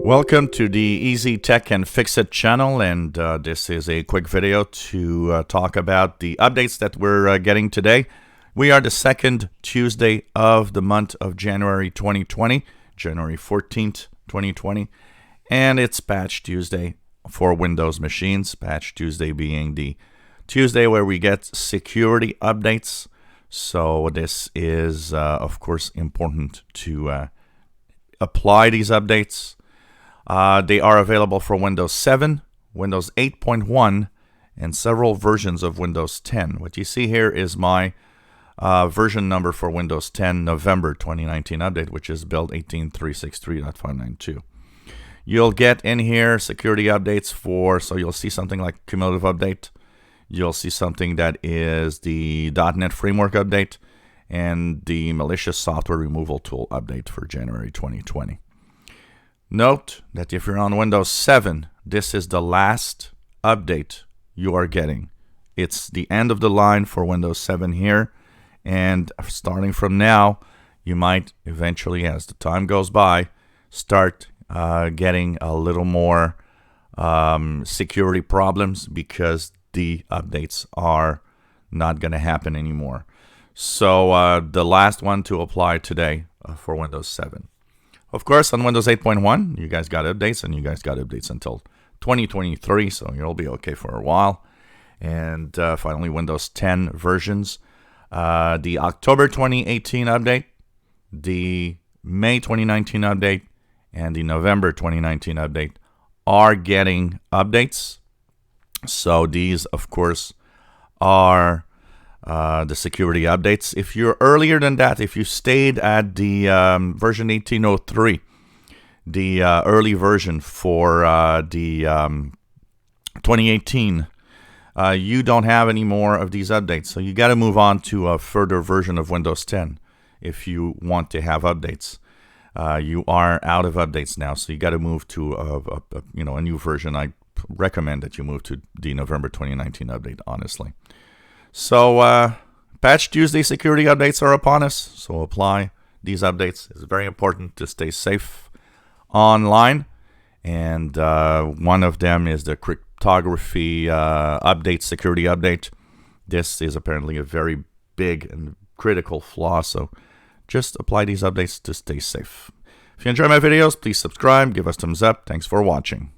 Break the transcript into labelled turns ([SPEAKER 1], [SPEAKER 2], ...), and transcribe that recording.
[SPEAKER 1] Welcome to the Easy Tech and Fixit channel, and this is a quick video to talk about the updates that we're getting today. We are the second Tuesday of the month of January 2020, January 14th, 2020, and it's Patch Tuesday for Windows machines, Patch Tuesday being the Tuesday where we get security updates. So this is, of course, important to apply these updates. They are available for Windows 7, Windows 8.1, and several versions of Windows 10. What you see here is my version number for Windows 10 November 2019 update, which is build 18363.592. You'll get in here security updates so you'll see something like cumulative update. You'll see something that is the .NET Framework update and the malicious software removal tool update for January 2020. Note that if you're on Windows 7, this is the last update you are getting. It's the end of the line for Windows 7 here, and starting from now, you might eventually, as the time goes by, start getting a little more security problems because the updates are not going to happen anymore. So the last one to apply today for Windows 7. Of course, on Windows 8.1, you guys got updates, and you guys got updates until 2023, so you'll be okay for a while. And finally, Windows 10 versions. The October 2018 update, the May 2019 update, and the November 2019 update are getting updates. So these, of course, are the security updates. If you're earlier than that, if you stayed at the version 1803, the early version for the 2018, you don't have any more of these updates. So you got to move on to a further version of Windows 10 if you want to have updates. You are out of updates now, so you got to move to a new version. I recommend that you move to the November 2019 update, honestly. So, Patch Tuesday security updates are upon us, so apply these updates. It's very important to stay safe online, and one of them is the cryptography update, security update. This is apparently a very big and critical flaw, so just apply these updates to stay safe. If you enjoy my videos, please subscribe, give us thumbs up. Thanks for watching.